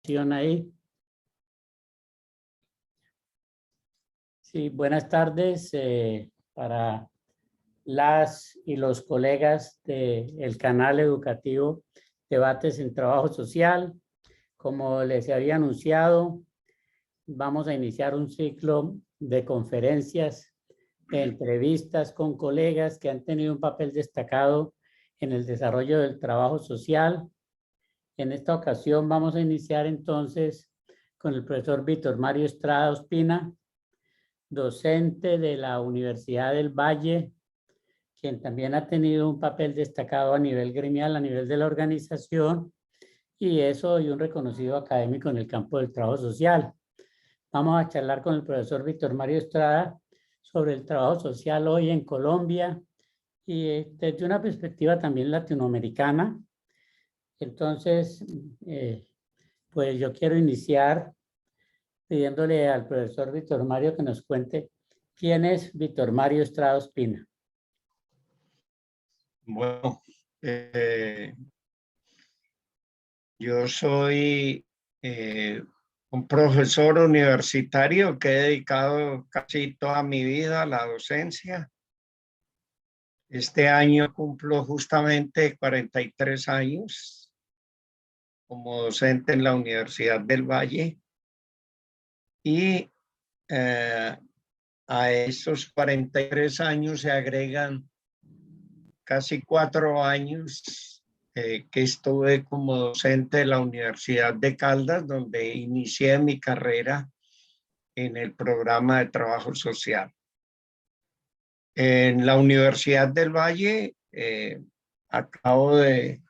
presentación ahí. Sí, buenas tardes para las y los colegas del canal educativo Debates en Trabajo Social. Como les había anunciado, vamos a iniciar un ciclo de conferencias, de entrevistas con colegas que han tenido un papel destacado en el desarrollo del trabajo social. En esta ocasión vamos a iniciar entonces con el profesor Víctor Mario Estrada Ospina, docente de la Universidad del Valle, quien también ha tenido un papel destacado a nivel gremial, a nivel de la organización, y eso y un reconocido académico en el campo del trabajo social. Vamos a charlar con el profesor Víctor Mario Estrada sobre el trabajo social hoy en Colombia y desde una perspectiva también latinoamericana. Entonces, pues yo quiero iniciar pidiéndole al profesor Víctor Mario que nos cuente quién es Víctor Mario Estrada Ospina. Bueno, yo soy un profesor universitario que he dedicado casi toda mi vida a la docencia. Este año cumplo justamente 43 años como docente en la Universidad del Valle y a esos 43 años se agregan casi 4 años que estuve como docente de la Universidad de Caldas, donde inicié mi carrera en el programa de trabajo social. En la Universidad del Valle acabo de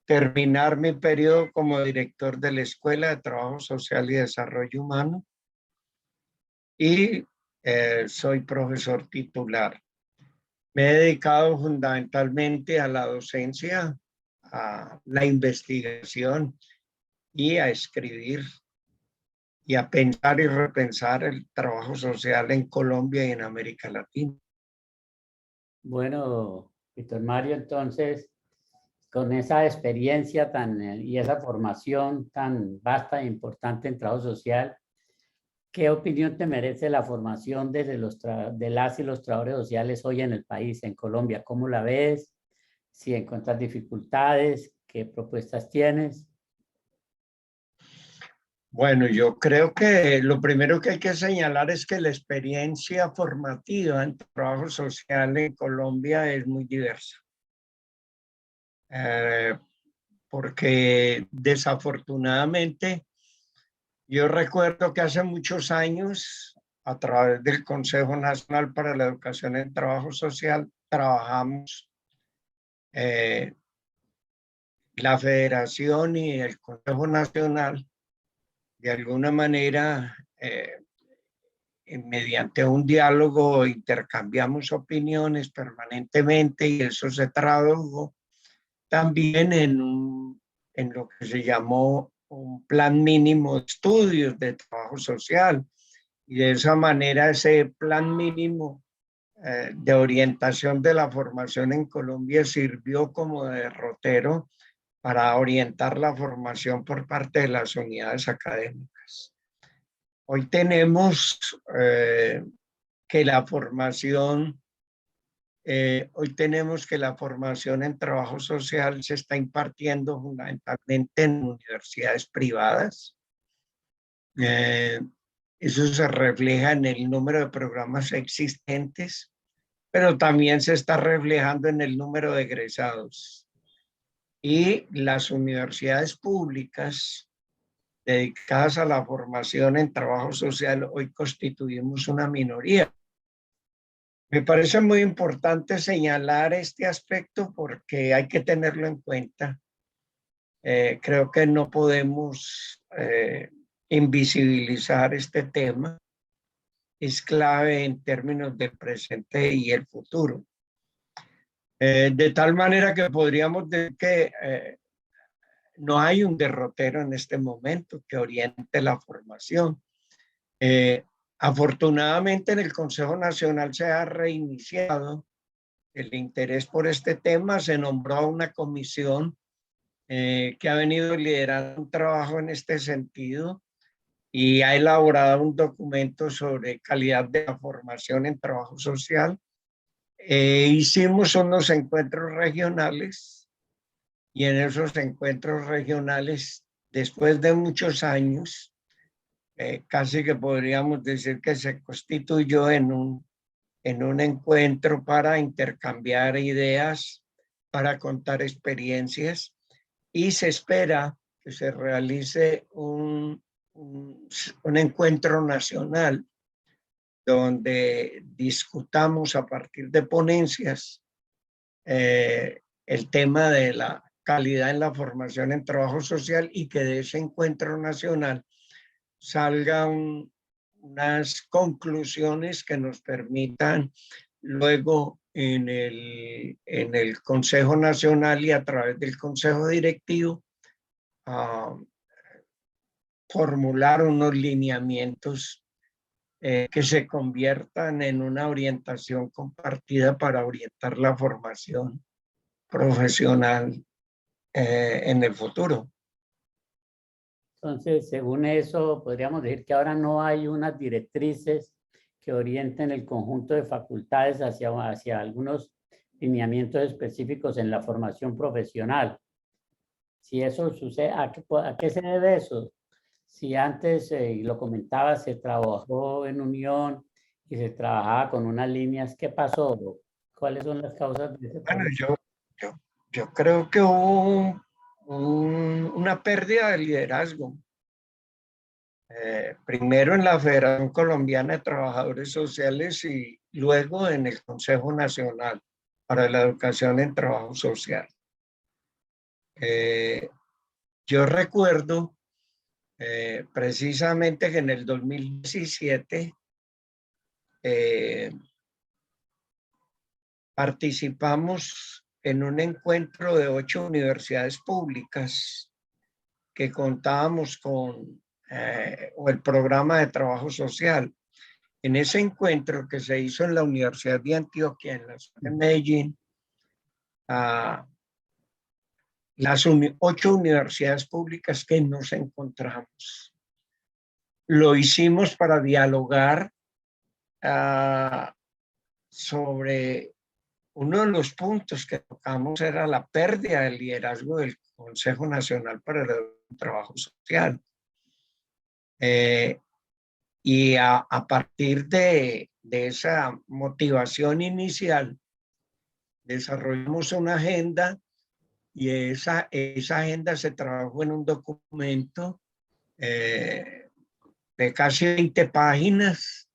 terminar mi periodo como director de la Escuela de Trabajo Social y Desarrollo Humano y soy profesor titular. Me he dedicado fundamentalmente a la docencia, a la investigación y a escribir y a pensar y repensar el trabajo social en Colombia y en América Latina. Bueno, Víctor Mario, entonces, con esa experiencia y esa formación tan vasta e importante en trabajo social, ¿qué opinión te merece la formación de las y los trabajadores sociales hoy en el país, en Colombia? ¿Cómo la ves? Si encuentras dificultades, ¿qué propuestas tienes? Bueno, yo creo que lo primero que hay que señalar es que la experiencia formativa en trabajo social en Colombia es muy diversa. Porque desafortunadamente yo recuerdo que hace muchos años, a través del Consejo Nacional para la Educación en Trabajo Social, trabajamos la Federación y el Consejo Nacional, de alguna manera, mediante un diálogo, intercambiamos opiniones permanentemente y eso se tradujo también en lo que se llamó un plan mínimo de estudios de trabajo social. Y de esa manera ese plan mínimo de orientación de la formación en Colombia sirvió como derrotero para orientar la formación por parte de las unidades académicas. Hoy tenemos que la formación en trabajo social se está impartiendo fundamentalmente en universidades privadas. Eso se refleja en el número de programas existentes, pero también se está reflejando en el número de egresados. Y las universidades públicas dedicadas a la formación en trabajo social hoy constituimos una minoría. Me parece muy importante señalar este aspecto porque hay que tenerlo en cuenta. Creo que no podemos invisibilizar este tema. Es clave en términos del presente y el futuro. De tal manera que podríamos decir que no hay un derrotero en este momento que oriente la formación. Afortunadamente en el Consejo Nacional se ha reiniciado el interés por este tema, se nombró una comisión que ha venido liderando un trabajo en este sentido y ha elaborado un documento sobre calidad de la formación en trabajo social. Hicimos unos encuentros regionales y en esos encuentros regionales, después de muchos años, casi que podríamos decir que se constituyó en un encuentro para intercambiar ideas, para contar experiencias, y se espera que se realice un encuentro nacional donde discutamos a partir de ponencias el tema de la calidad en la formación en trabajo social y que de ese encuentro nacional salgan unas conclusiones que nos permitan luego en el Consejo Nacional y a través del Consejo Directivo formular unos lineamientos que se conviertan en una orientación compartida para orientar la formación profesional en el futuro. Entonces, según eso, podríamos decir que ahora no hay unas directrices que orienten el conjunto de facultades hacia algunos lineamientos específicos en la formación profesional. Si eso sucede, ¿a qué se debe eso? Si antes, y lo comentaba, se trabajó en unión y se trabajaba con unas líneas, ¿qué pasó? ¿Cuáles son las causas de ese Bueno, problema? yo creo que hubo una pérdida de liderazgo. Primero en la Federación Colombiana de Trabajadores Sociales y luego en el Consejo Nacional para la Educación en Trabajo Social. Yo recuerdo precisamente que en el 2017 participamos en un encuentro de 8 universidades públicas que contábamos con el programa de trabajo social. En ese encuentro que se hizo en la Universidad de Antioquia, en la ciudad de Medellín, las 8 universidades públicas que nos encontramos. Lo hicimos para dialogar sobre uno de los puntos que tocamos era la pérdida del liderazgo del Consejo Nacional para el Trabajo Social. Y a partir de esa motivación inicial, desarrollamos una agenda y esa agenda se trabajó en un documento de casi 20 páginas,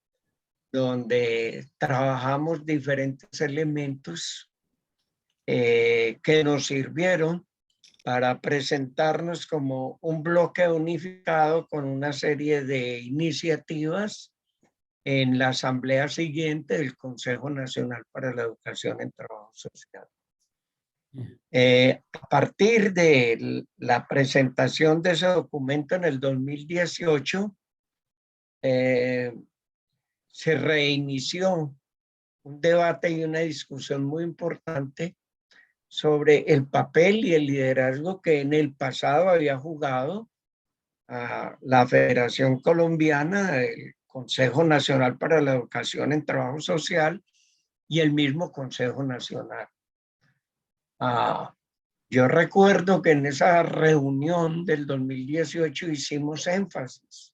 donde trabajamos diferentes elementos que nos sirvieron para presentarnos como un bloque unificado con una serie de iniciativas en la asamblea siguiente del Consejo Nacional para la Educación en Trabajo Social. A partir de la presentación de ese documento en el 2018, se reinició un debate y una discusión muy importante sobre el papel y el liderazgo que en el pasado había jugado la Federación Colombiana, el Consejo Nacional para la Educación en Trabajo Social y el mismo Consejo Nacional. Yo recuerdo que en esa reunión del 2018 hicimos énfasis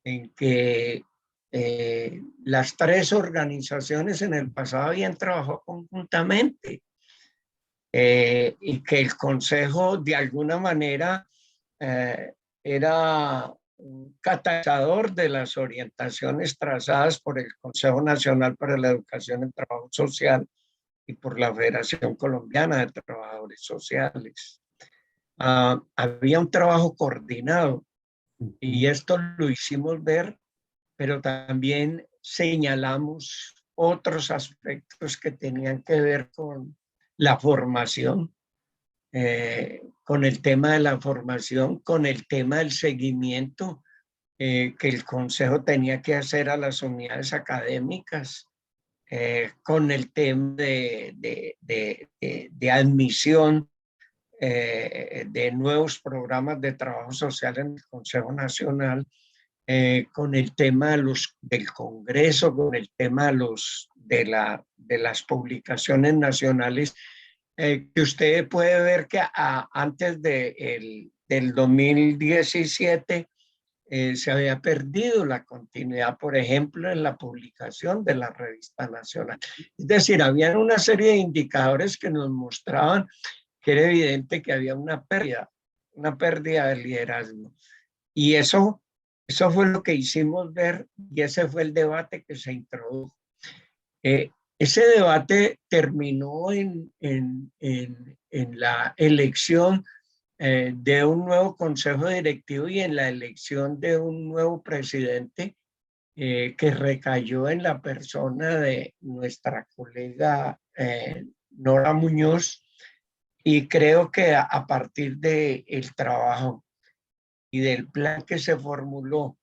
en que las 3 organizaciones en el pasado habían trabajado conjuntamente y que el Consejo de alguna manera era un catalizador de las orientaciones trazadas por el Consejo Nacional para la Educación en Trabajo Social y por la Federación Colombiana de Trabajadores Sociales. Había un trabajo coordinado y esto lo hicimos ver, pero también señalamos otros aspectos que tenían que ver con la formación, con el tema de la formación, con el tema del seguimiento que el Consejo tenía que hacer a las unidades académicas, con el tema de admisión de nuevos programas de trabajo social en el Consejo Nacional, con el tema del Congreso, con el tema de las publicaciones nacionales, que usted puede ver que antes del 2017 se había perdido la continuidad, por ejemplo, en la publicación de la revista nacional. Es decir, había una serie de indicadores que nos mostraban que era evidente que había una pérdida de liderazgo. Y eso fue lo que hicimos ver, y ese fue el debate que se introdujo. Ese debate terminó en la elección de un nuevo consejo directivo y en la elección de un nuevo presidente, que recayó en la persona de nuestra colega Nora Muñoz. Y creo que a partir del trabajo y del plan que se formuló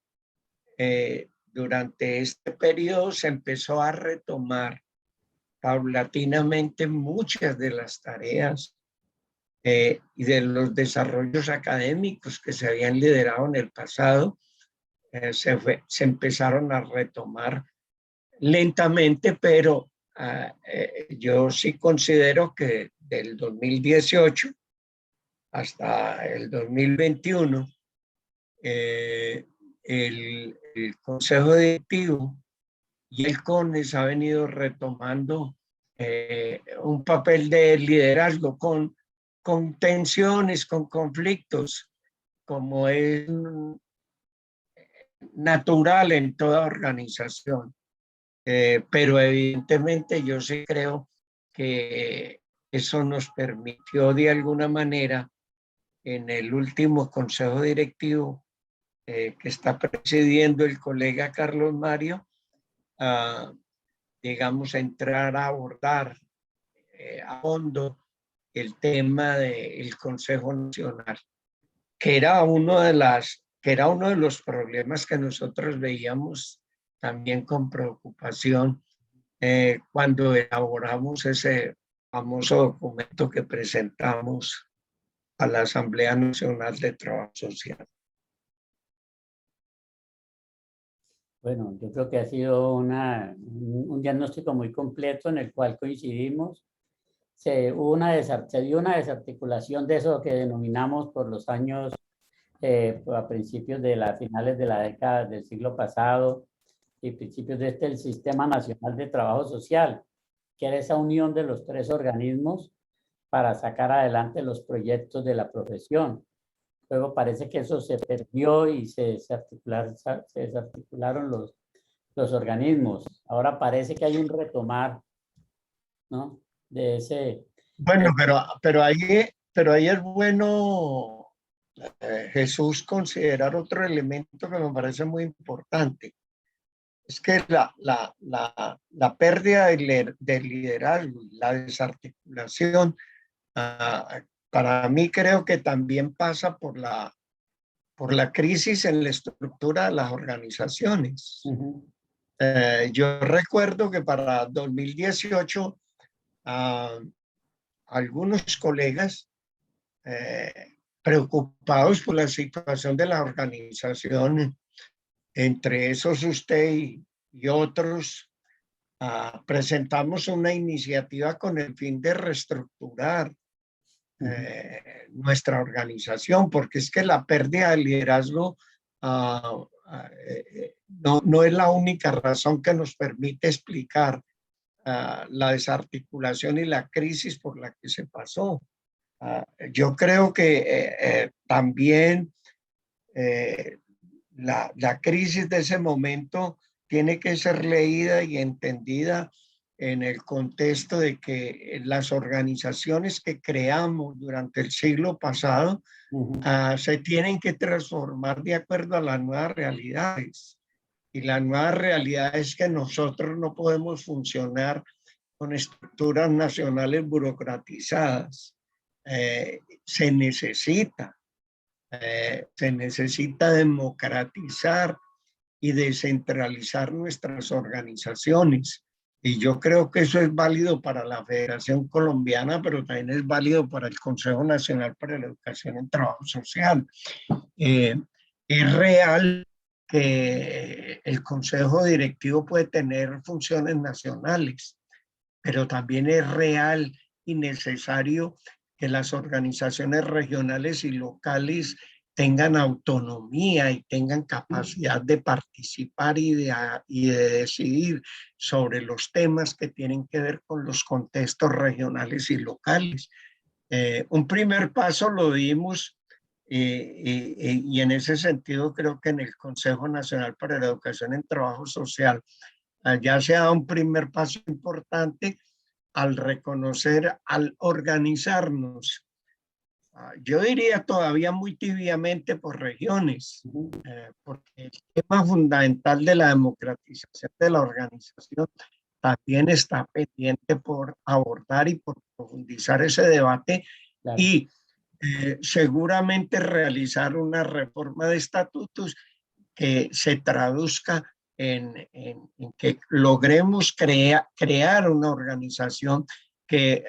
durante este periodo, se empezó a retomar paulatinamente muchas de las tareas y de los desarrollos académicos que se habían liderado en el pasado. Se empezaron a retomar lentamente, pero yo sí considero que del 2018 hasta el 2021, el Consejo Directivo y el CONES ha venido retomando un papel de liderazgo con tensiones, con conflictos, como es natural en toda organización. Pero evidentemente yo sí creo que eso nos permitió de alguna manera en el último consejo directivo que está presidiendo el colega Carlos Mario, digamos, entrar a abordar a fondo el tema del Consejo Nacional, que era uno de los problemas que nosotros veíamos también con preocupación cuando elaboramos ese famoso documento que presentamos a la Asamblea Nacional de Trabajo Social. Bueno, yo creo que ha sido un diagnóstico muy completo en el cual coincidimos. Se dio una desarticulación de eso que denominamos por los años, a principios de las finales de la década del siglo pasado y principios de el Sistema Nacional de Trabajo Social, que era esa unión de los tres organismos para sacar adelante los proyectos de la profesión. Luego parece que eso se perdió y se desarticularon los organismos. Ahora parece que hay un retomar, ¿no? De ese... Bueno, pero ahí es bueno, Jesús, considerar otro elemento que me parece muy importante. Es que la pérdida de liderazgo y la desarticulación, para mí creo que también pasa por la crisis en la estructura de las organizaciones. Uh-huh. Yo recuerdo que para 2018 algunos colegas preocupados por la situación de la organización, entre esos usted y otros, presentamos una iniciativa con el fin de reestructurar nuestra organización, porque es que la pérdida de liderazgo no es la única razón que nos permite explicar la desarticulación y la crisis por la que se pasó. Yo creo que también la crisis de ese momento tiene que ser leída y entendida en el contexto de que las organizaciones que creamos durante el siglo pasado se tienen que transformar de acuerdo a las nuevas realidades. Y la nueva realidad es que nosotros no podemos funcionar con estructuras nacionales burocratizadas. Se necesita democratizar y descentralizar nuestras organizaciones. Y yo creo que eso es válido para la Federación Colombiana, pero también es válido para el Consejo Nacional para la Educación en Trabajo Social. Eh, es real que el Consejo Directivo puede tener funciones nacionales, pero también es real y necesario que las organizaciones regionales y locales tengan autonomía y tengan capacidad de participar y de decidir sobre los temas que tienen que ver con los contextos regionales y locales. Un primer paso lo dimos y en ese sentido creo que en el Consejo Nacional para la Educación en Trabajo Social ya se ha dado un primer paso importante al reconocer, al organizarnos. Yo diría todavía muy tibiamente por regiones, Ujú. porque el tema fundamental de la democratización de la organización también está pendiente por abordar y por profundizar ese debate Claro. y seguramente realizar una reforma de estatutos que se traduzca en que logremos crear una organización que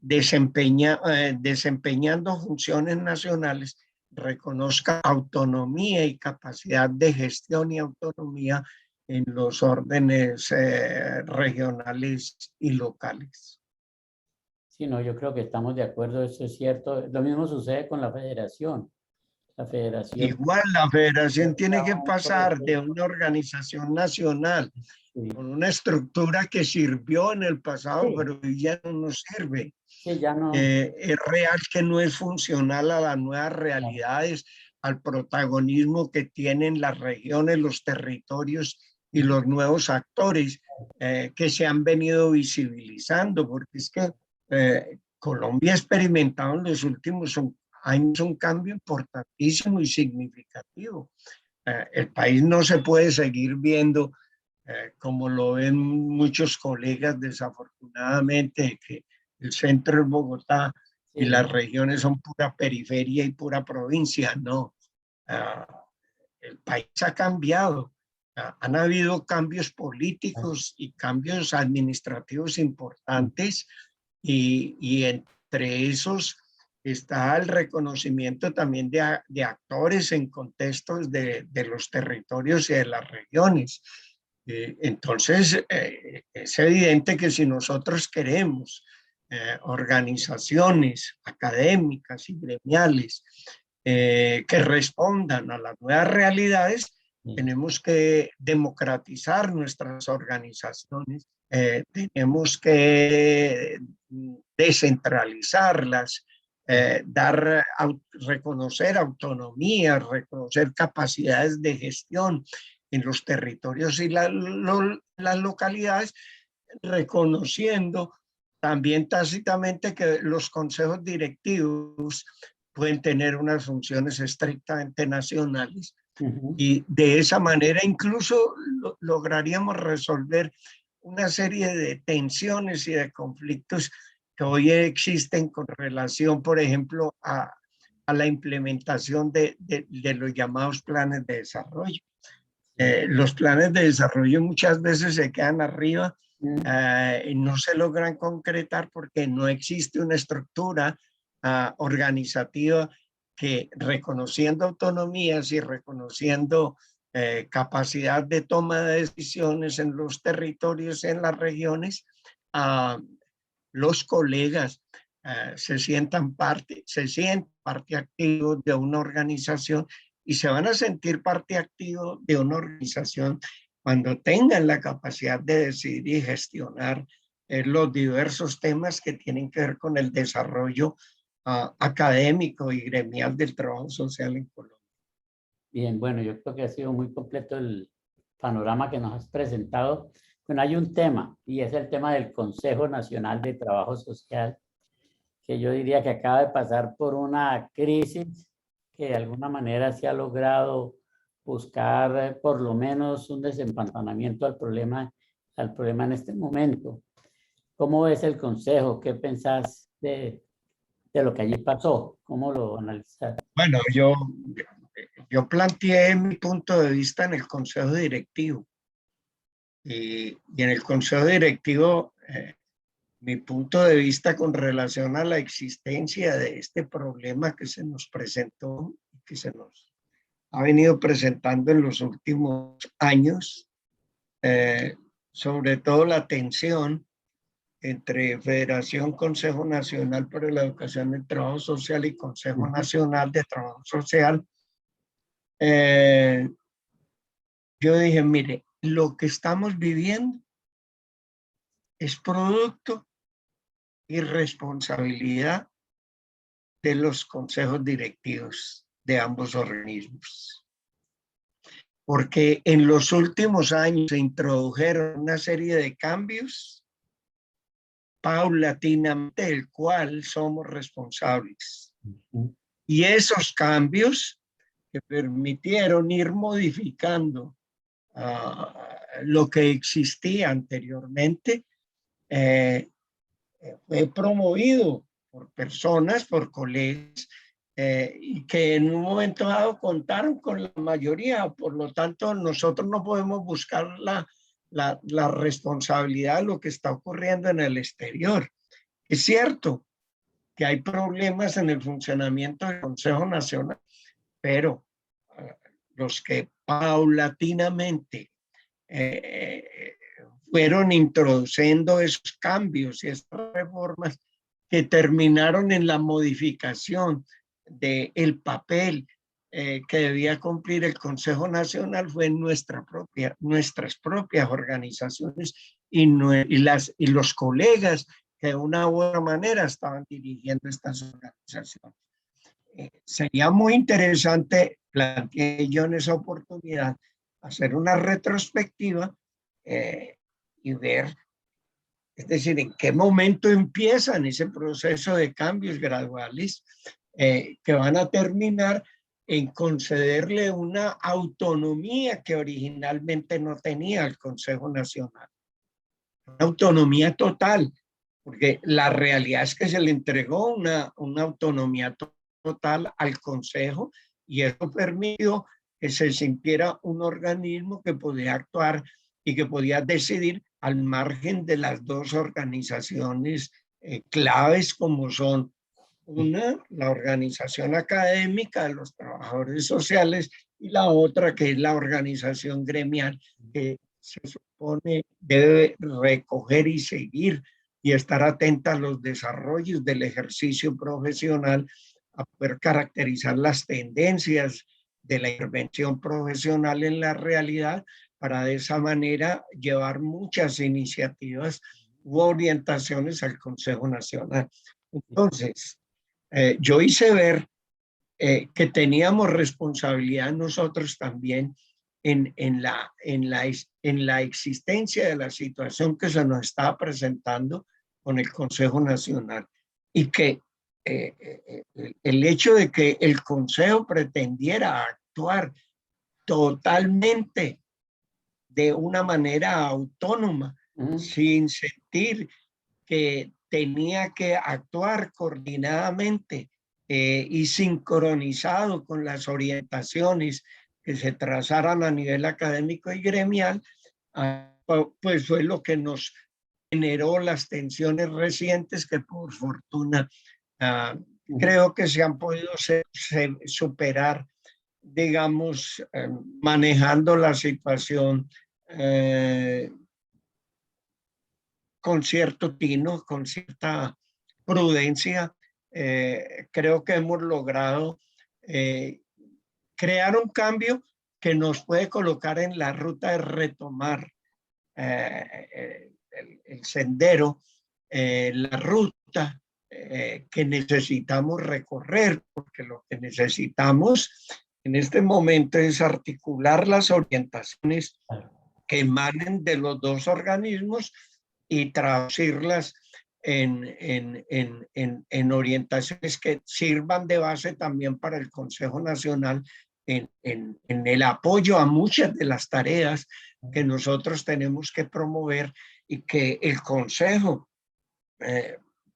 desempeñando funciones nacionales reconozca autonomía y capacidad de gestión y autonomía en los órdenes regionales y locales. Sí, no, yo creo que estamos de acuerdo, eso es cierto. Lo mismo sucede con la federación. La federación Igual la federación tiene que trabaja un pasar de proceso, una organización nacional sí, con una estructura que sirvió en el pasado, sí, pero hoy ya no nos sirve. sí, ya no. Es real que no es funcional a las nuevas Claro. realidades, al protagonismo que tienen las regiones, los territorios y Ujú. los nuevos actores que se han venido visibilizando, porque es que Colombia ha experimentado en los últimos años un cambio importantísimo y significativo. El país no se puede seguir viendo como lo ven muchos colegas desafortunadamente, que el centro es Bogotá y Sí, las regiones son pura periferia y pura provincia. No, uh, el país ha cambiado. Han habido cambios políticos y cambios administrativos importantes y entre esos está el reconocimiento también de actores en contextos de los territorios y de las regiones. Entonces, es evidente que si nosotros queremos organizaciones académicas y gremiales que respondan a las nuevas realidades, sí. tenemos que democratizar nuestras organizaciones, tenemos que descentralizarlas, reconocer autonomía, reconocer capacidades de gestión en los territorios y las localidades, reconociendo también tácitamente que los consejos directivos pueden tener unas funciones estrictamente nacionales Ujú. y de esa manera incluso lograríamos resolver una serie de tensiones y de conflictos que hoy existen con relación, por ejemplo, a la implementación de los llamados planes de desarrollo. Sí. Los planes de desarrollo muchas veces se quedan arriba Mm. y no se logran concretar porque no existe una estructura organizativa que reconociendo autonomías y reconociendo capacidad de toma de decisiones en los territorios, en las regiones, los colegas se sientan parte activa de una organización y se van a sentir parte activa de una organización cuando tengan la capacidad de decidir y gestionar los diversos temas que tienen que ver con el desarrollo académico y gremial del trabajo social en Colombia. Bien, bueno, yo creo que ha sido muy completo el panorama que nos has presentado. Bueno, hay un tema y es el tema del Consejo Nacional de Trabajo Social, que yo diría que acaba de pasar por una crisis que de alguna manera se ha logrado buscar por lo menos un desempantanamiento al problema en este momento. ¿Cómo ves el Consejo? ¿Qué pensás de lo que allí pasó? ¿Cómo lo analizas? Bueno, yo planteé mi punto de vista en el Consejo Directivo y en el consejo directivo, mi punto de vista con relación a la existencia de este problema que se nos presentó, que se nos ha venido presentando en los últimos años, sobre todo la tensión entre Federación Consejo Nacional para la Educación y el Trabajo Social y Consejo Nacional de Trabajo Social. Yo dije, mire, lo que estamos viviendo es producto y responsabilidad de los consejos directivos de ambos organismos. Porque en los últimos años se introdujeron una serie de cambios paulatinamente, del cual somos responsables. Y esos cambios que permitieron ir modificando lo que existía anteriormente, fue promovido por personas, por colegas, y que en un momento dado contaron con la mayoría. Por lo tanto, nosotros no podemos buscar la responsabilidad de lo que está ocurriendo en el exterior. Es cierto que hay problemas en el funcionamiento del Consejo Nacional, pero los que paulatinamente fueron introduciendo esos cambios y esas reformas que terminaron en la modificación del papel que debía cumplir el Consejo Nacional, fue en nuestras propias organizaciones y los colegas que de una u otra manera estaban dirigiendo estas organizaciones. Sería muy interesante, planteé yo en esa oportunidad, hacer una retrospectiva y ver, es decir, en qué momento empiezan ese proceso de cambios graduales que van a terminar en concederle una autonomía que originalmente no tenía el Consejo Nacional. Una autonomía total, porque la realidad es que se le entregó una autonomía total al Consejo y eso permitió que se sintiera un organismo que podía actuar y que podía decidir al margen de las dos organizaciones claves, como son una, la organización académica de los trabajadores sociales, y la otra que es la organización gremial, que se supone debe recoger y seguir y estar atenta a los desarrollos del ejercicio profesional, a poder caracterizar las tendencias de la intervención profesional en la realidad, para de esa manera llevar muchas iniciativas u orientaciones al Consejo Nacional. Entonces, yo hice ver que teníamos responsabilidad nosotros también en la existencia de la situación que se nos estaba presentando con el Consejo Nacional, y que el hecho de que el Consejo pretendiera actuar totalmente de una manera autónoma, sin sentir que tenía que actuar coordinadamente y sincronizado con las orientaciones que se trazaran a nivel académico y gremial, pues fue lo que nos generó las tensiones recientes que por fortuna creo que se han podido superar, digamos, manejando la situación con cierto tino, con cierta prudencia. Creo que hemos logrado crear un cambio que nos puede colocar en la ruta de retomar el sendero, la ruta que necesitamos recorrer, porque lo que necesitamos en este momento es articular las orientaciones que emanen de los dos organismos y traducirlas en orientaciones que sirvan de base también para el Consejo Nacional en el apoyo a muchas de las tareas que nosotros tenemos que promover, y que el Consejo,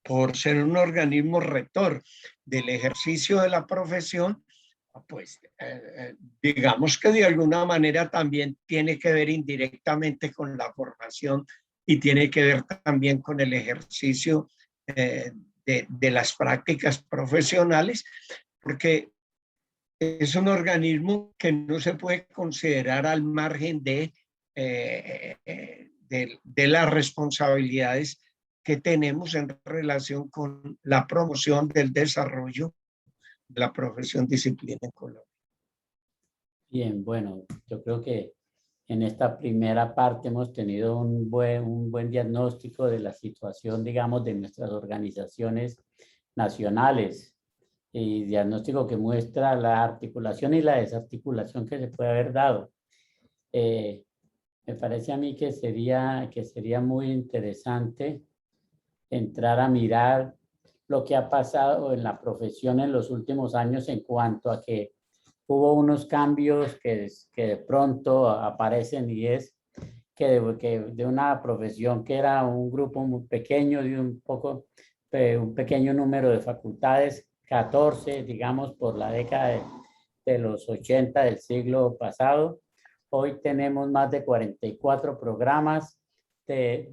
por ser un organismo rector del ejercicio de la profesión, pues digamos que de alguna manera también tiene que ver indirectamente con la formación y tiene que ver también con el ejercicio de las prácticas profesionales, porque es un organismo que no se puede considerar al margen de las responsabilidades que tenemos en relación con la promoción del desarrollo de la profesión disciplina en Colombia. Bien, bueno, yo creo que en esta primera parte hemos tenido un buen diagnóstico de la situación, digamos, de nuestras organizaciones nacionales y diagnóstico que muestra la articulación y la desarticulación que se puede haber dado. Me parece a mí que sería muy interesante entrar a mirar lo que ha pasado en la profesión en los últimos años en cuanto a que hubo unos cambios que de pronto aparecen y es que de una profesión que era un grupo muy pequeño, de un pequeño número de facultades, 14, digamos, por la década de los 80 del siglo pasado. Hoy tenemos más de 44 programas de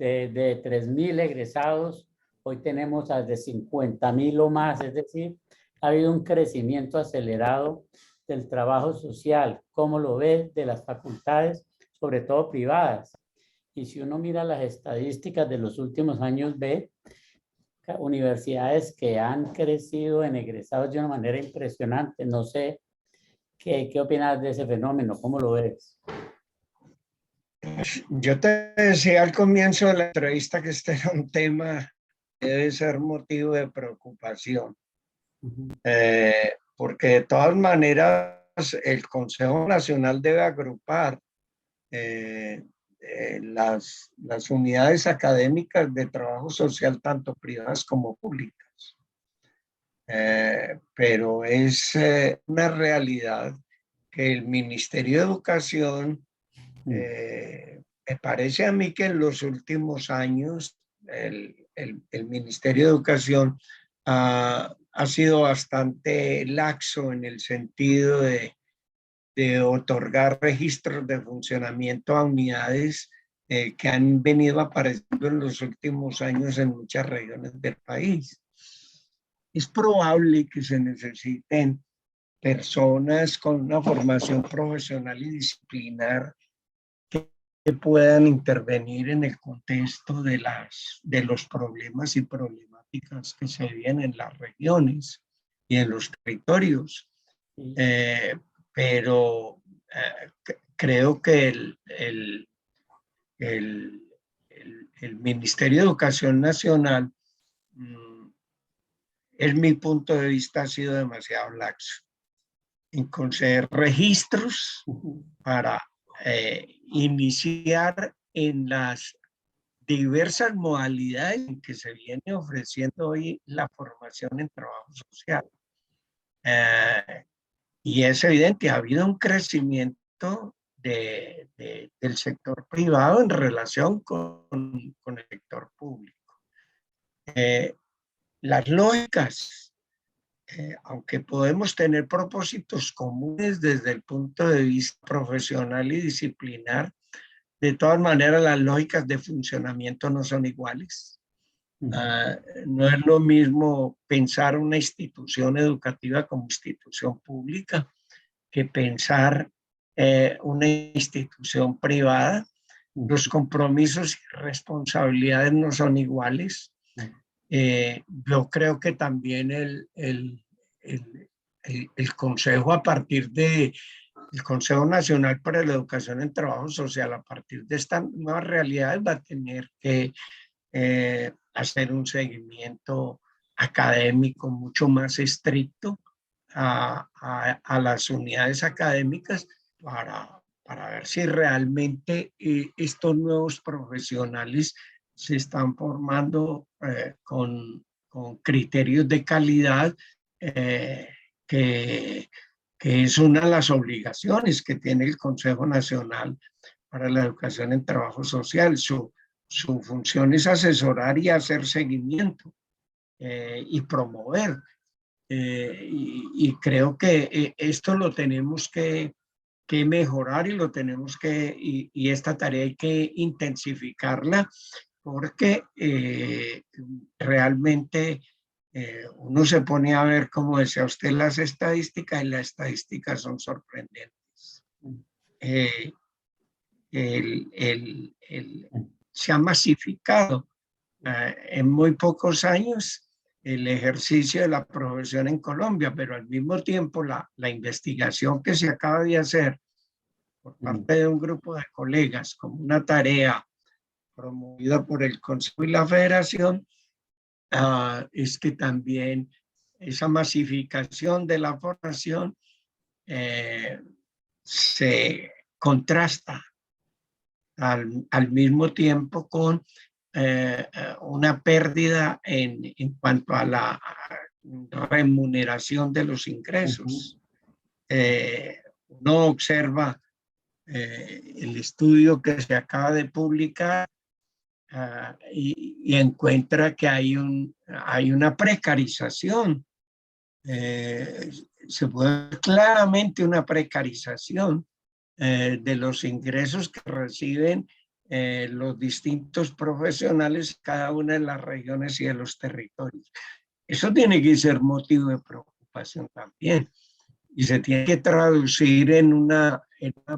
3.000 egresados. Hoy tenemos de 50.000 o más, es decir, ha habido un crecimiento acelerado del trabajo social, como lo ve de las facultades, sobre todo privadas. Y si uno mira las estadísticas de los últimos años, ve universidades que han crecido en egresados de una manera impresionante. No sé qué opinas de ese fenómeno, ¿cómo lo ves? Yo te decía al comienzo de la entrevista que este era un tema que debe ser motivo de preocupación, porque de todas maneras el Consejo Nacional debe agrupar las unidades académicas de trabajo social, tanto privadas como públicas. Pero es una realidad que el Ministerio de Educación, me parece a mí que en los últimos años el Ministerio de Educación ha sido bastante laxo en el sentido de otorgar registros de funcionamiento a unidades que han venido apareciendo en los últimos años en muchas regiones del país. Es probable que se necesiten personas con una formación profesional y disciplinar que puedan intervenir en el contexto de los problemas y problemáticas que se viven en las regiones y en los territorios. Pero creo que el Ministerio de Educación Nacional, en mi punto de vista, ha sido demasiado laxo en conceder registros para iniciar en las diversas modalidades en que se viene ofreciendo hoy la formación en trabajo social. Y es evidente, ha habido un crecimiento del sector privado en relación con el sector público. Las lógicas, aunque podemos tener propósitos comunes desde el punto de vista profesional y disciplinar, de todas maneras las lógicas de funcionamiento no son iguales. No es lo mismo pensar una institución educativa como institución pública que pensar una institución privada. Los compromisos y responsabilidades no son iguales. Yo creo que también el Consejo, a partir de el Consejo Nacional para la Educación en Trabajo Social, a partir de estas nuevas realidades, va a tener que hacer un seguimiento académico mucho más estricto a las unidades académicas para ver si realmente estos nuevos profesionales se están formando con criterios de calidad, que es una de las obligaciones que tiene el Consejo Nacional para la Educación en Trabajo Social. Su función es asesorar y hacer seguimiento y promover y creo que esto lo tenemos que mejorar y lo tenemos y esta tarea hay que intensificarla porque realmente uno se pone a ver, como decía usted, las estadísticas y las estadísticas son sorprendentes. Eh, se ha masificado en muy pocos años el ejercicio de la profesión en Colombia, pero al mismo tiempo la investigación que se acaba de hacer por parte de un grupo de colegas como una tarea promovida por el Consejo y la Federación, es que también esa masificación de la formación se contrasta al mismo tiempo con una pérdida en cuanto a la remuneración de los ingresos. Uno observa el estudio que se acaba de publicar y encuentra que hay una precarización. Se puede ver claramente una precarización de los ingresos que reciben los distintos profesionales, cada una de las regiones y de los territorios. Eso tiene que ser motivo de preocupación también y se tiene que traducir en una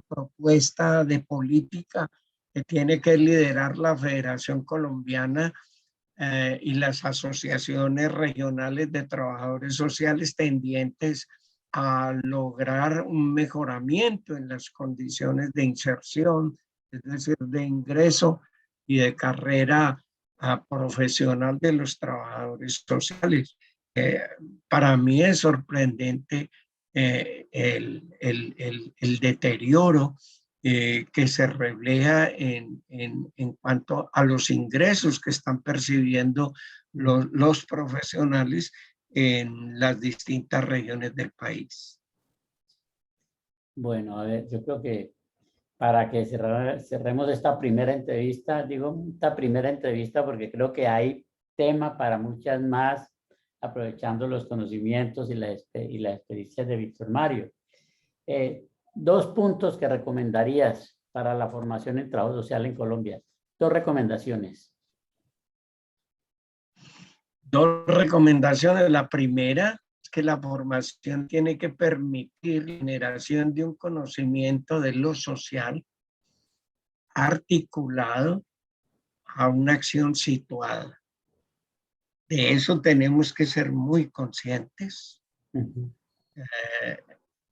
propuesta de política que tiene que liderar la Federación Colombiana y las asociaciones regionales de trabajadores sociales tendientes a lograr un mejoramiento en las condiciones de inserción, es decir, de ingreso y de carrera profesional de los trabajadores sociales. Para mí es sorprendente el deterioro que se refleja en cuanto a los ingresos que están percibiendo los profesionales en las distintas regiones del país. Bueno, a ver, yo creo que para que cerremos esta primera entrevista, digo esta primera entrevista porque creo que hay tema para muchas más, aprovechando los conocimientos y la experiencia de Víctor Mario. Dos puntos que recomendarías para la formación en trabajo social en Colombia. Dos recomendaciones. Dos recomendaciones. La primera es que la formación tiene que permitir la generación de un conocimiento de lo social articulado a una acción situada. De eso tenemos que ser muy conscientes.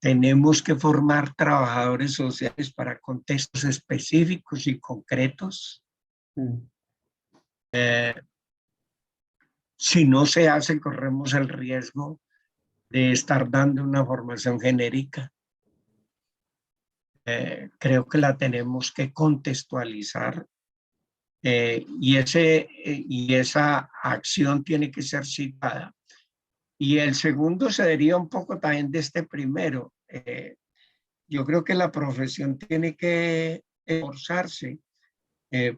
Tenemos que formar trabajadores sociales para contextos específicos y concretos. Si no se hace, corremos el riesgo de estar dando una formación genérica. Creo que la tenemos que contextualizar y esa acción tiene que ser citada. Y el segundo se deriva un poco también de este primero. Yo creo que la profesión tiene que esforzarse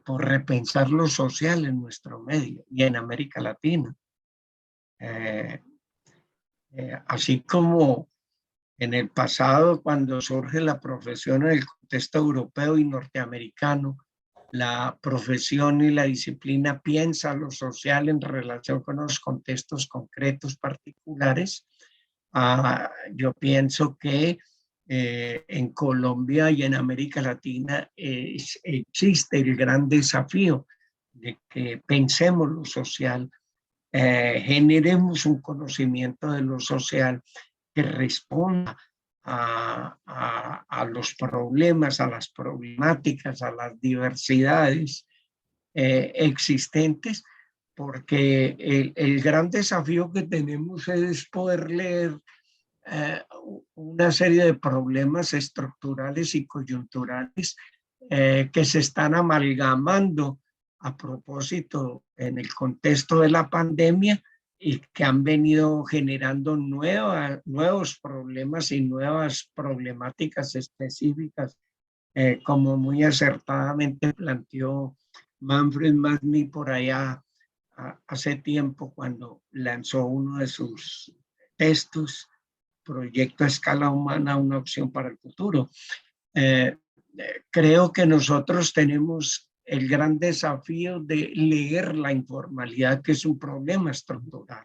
por repensar lo social en nuestro medio y en América Latina. Así como en el pasado, cuando surge la profesión en el contexto europeo y norteamericano, la profesión y la disciplina piensa lo social en relación con los contextos concretos particulares. Yo pienso que en Colombia y en América Latina existe el gran desafío de que pensemos lo social, generemos un conocimiento de lo social que responda a los problemas, a las problemáticas, a las diversidades existentes, porque el gran desafío que tenemos es poder leer una serie de problemas estructurales y coyunturales que se están amalgamando a propósito en el contexto de la pandemia y que han venido generando nuevos problemas y nuevas problemáticas específicas, como muy acertadamente planteó Manfred Magni por allá hace tiempo cuando lanzó uno de sus textos, proyecto a escala humana, una opción para el futuro. Creo que nosotros tenemos el gran desafío de leer la informalidad, que es un problema estructural,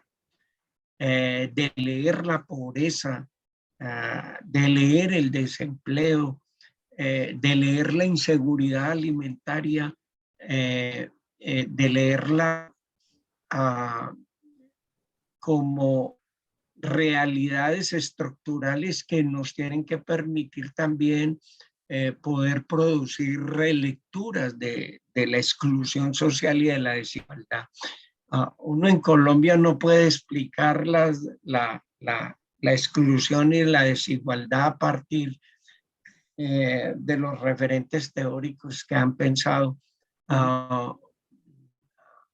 de leer la pobreza, de leer el desempleo, de leer la inseguridad alimentaria, de leerla como realidades estructurales que nos tienen que permitir también poder producir relecturas de la exclusión social y de la desigualdad. Uno en Colombia no puede explicar la exclusión y la desigualdad a partir de los referentes teóricos que han pensado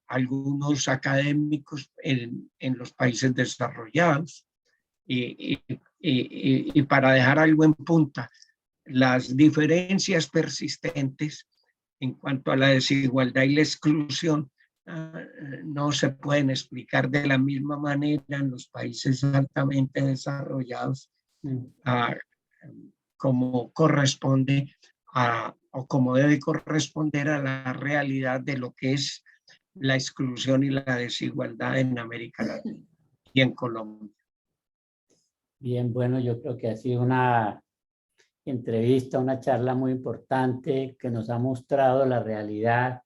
algunos académicos en los países desarrollados. Y para dejar algo en punta, las diferencias persistentes en cuanto a la desigualdad y la exclusión no se pueden explicar de la misma manera en los países altamente desarrollados como corresponde o como debe corresponder a la realidad de lo que es la exclusión y la desigualdad en América Latina y en Colombia. Bien, bueno, yo creo que ha sido una entrevista, una charla muy importante que nos ha mostrado la realidad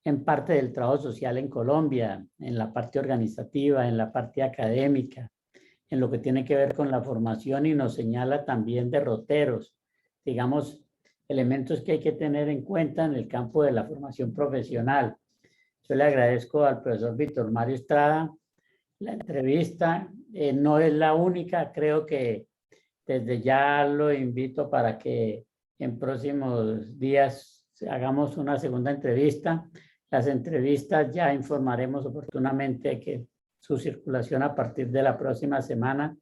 en parte del trabajo social en Colombia, en la parte organizativa, en la parte académica, en lo que tiene que ver con la formación, y nos señala también derroteros, digamos, elementos que hay que tener en cuenta en el campo de la formación profesional. Yo le agradezco al profesor Víctor Mario Estrada la entrevista. No es la única, creo que desde ya lo invito para que en próximos días hagamos una segunda entrevista. Las entrevistas ya informaremos oportunamente que su circulación a partir de la próxima semana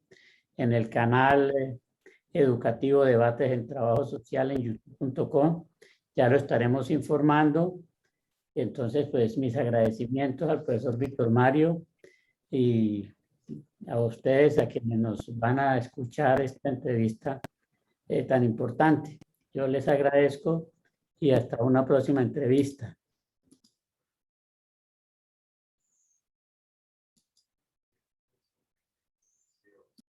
en el canal educativo Debates en Trabajo Social en youtube.com. Ya lo estaremos informando. Entonces, pues mis agradecimientos al profesor Víctor Mario y a ustedes, a quienes nos van a escuchar esta entrevista tan importante. Yo les agradezco y hasta una próxima entrevista.